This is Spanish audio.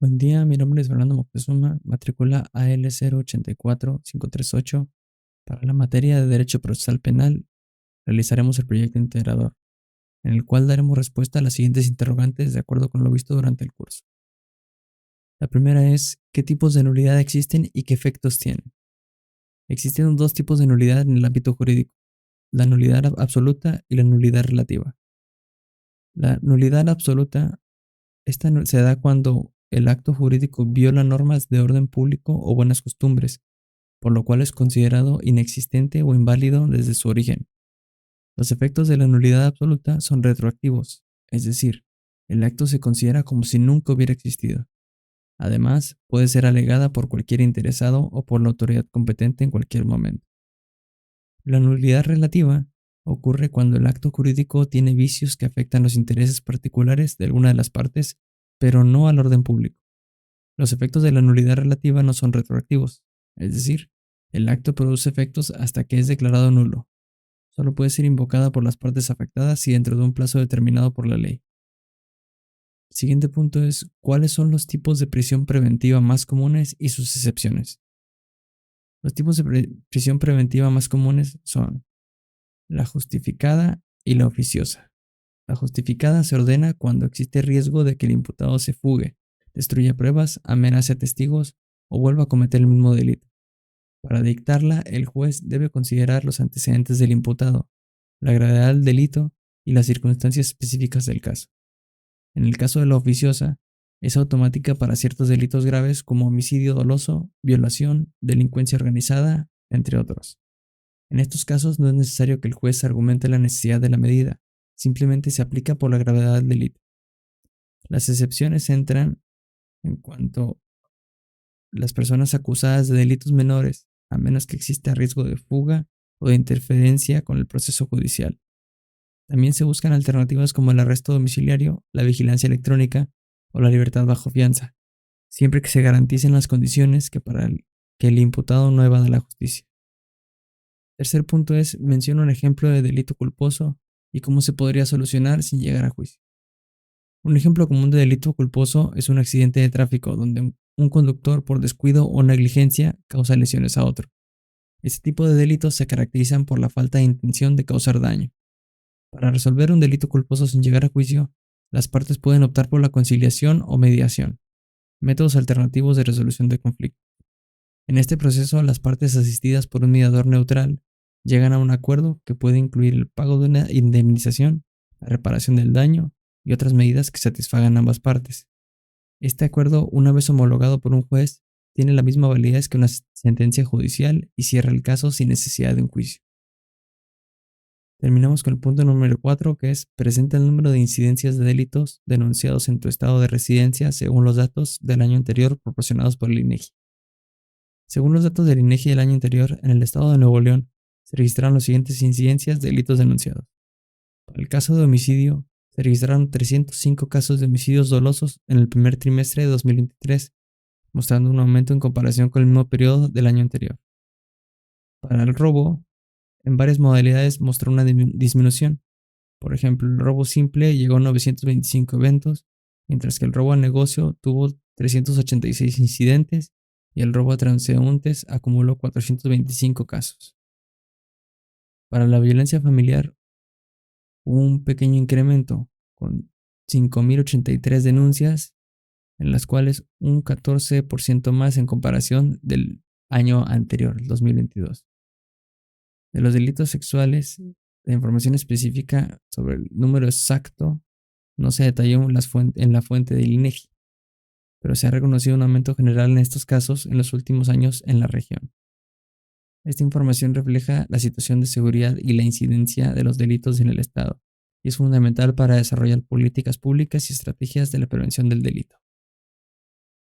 Buen día, mi nombre es Fernando Moctezuma, matrícula AL084538. Para la materia de Derecho Procesal Penal, realizaremos el proyecto integrador, en el cual daremos respuesta a las siguientes interrogantes de acuerdo con lo visto durante el curso. La primera es, ¿qué tipos de nulidad existen y qué efectos tienen? Existen dos tipos de nulidad en el ámbito jurídico, la nulidad absoluta y la nulidad relativa. La nulidad absoluta, se da cuando el acto jurídico viola normas de orden público o buenas costumbres, por lo cual es considerado inexistente o inválido desde su origen. Los efectos de la nulidad absoluta son retroactivos, es decir, el acto se considera como si nunca hubiera existido. Además, puede ser alegada por cualquier interesado o por la autoridad competente en cualquier momento. La nulidad relativa ocurre cuando el acto jurídico tiene vicios que afectan los intereses particulares de alguna de las partes, pero no al orden público. Los efectos de la nulidad relativa no son retroactivos, es decir, el acto produce efectos hasta que es declarado nulo. Solo puede ser invocada por las partes afectadas y dentro de un plazo determinado por la ley. El siguiente punto es, ¿cuáles son los tipos de prisión preventiva más comunes y sus excepciones? Los tipos de prisión preventiva más comunes son la justificada y la oficiosa. La justificada se ordena cuando existe riesgo de que el imputado se fugue, destruya pruebas, amenace a testigos o vuelva a cometer el mismo delito. Para dictarla, el juez debe considerar los antecedentes del imputado, la gravedad del delito y las circunstancias específicas del caso. En el caso de la oficiosa, es automática para ciertos delitos graves como homicidio doloso, violación, delincuencia organizada, entre otros. En estos casos no es necesario que el juez argumente la necesidad de la medida, simplemente se aplica por la gravedad del delito. Las excepciones entran en cuanto las personas acusadas de delitos menores, a menos que exista riesgo de fuga o de interferencia con el proceso judicial. También se buscan alternativas como el arresto domiciliario, la vigilancia electrónica o la libertad bajo fianza, siempre que se garanticen las condiciones que el imputado no evada la justicia. Tercer punto es, menciona un ejemplo de delito culposo y cómo se podría solucionar sin llegar a juicio. Un ejemplo común de delito culposo es un accidente de tráfico donde un conductor por descuido o negligencia causa lesiones a otro. Este tipo de delitos se caracterizan por la falta de intención de causar daño. Para resolver un delito culposo sin llegar a juicio, las partes pueden optar por la conciliación o mediación, métodos alternativos de resolución de conflicto. En este proceso, las partes asistidas por un mediador neutral llegan a un acuerdo que puede incluir el pago de una indemnización, la reparación del daño y otras medidas que satisfagan ambas partes. Este acuerdo, una vez homologado por un juez, tiene la misma validez que una sentencia judicial y cierra el caso sin necesidad de un juicio. Terminamos con el punto número 4, que es presenta el número de incidencias de delitos denunciados en tu estado de residencia según los datos del año anterior proporcionados por el INEGI. Según los datos del INEGI del año anterior, en el estado de Nuevo León se registraron las siguientes incidencias de delitos denunciados. Para el caso de homicidio, se registraron 305 casos de homicidios dolosos en el primer trimestre de 2023, mostrando un aumento en comparación con el mismo periodo del año anterior. Para el robo, en varias modalidades mostró una disminución. Por ejemplo, el robo simple llegó a 925 eventos, mientras que el robo al negocio tuvo 386 incidentes y el robo a transeúntes acumuló 425 casos. Para la violencia familiar hubo un pequeño incremento con 5.083 denuncias, en las cuales un 14% más en comparación del año anterior, el 2022. De los delitos sexuales, la información específica sobre el número exacto no se detalló en la fuente del INEGI, pero se ha reconocido un aumento general en estos casos en los últimos años en la región. Esta información refleja la situación de seguridad y la incidencia de los delitos en el Estado, y es fundamental para desarrollar políticas públicas y estrategias de la prevención del delito.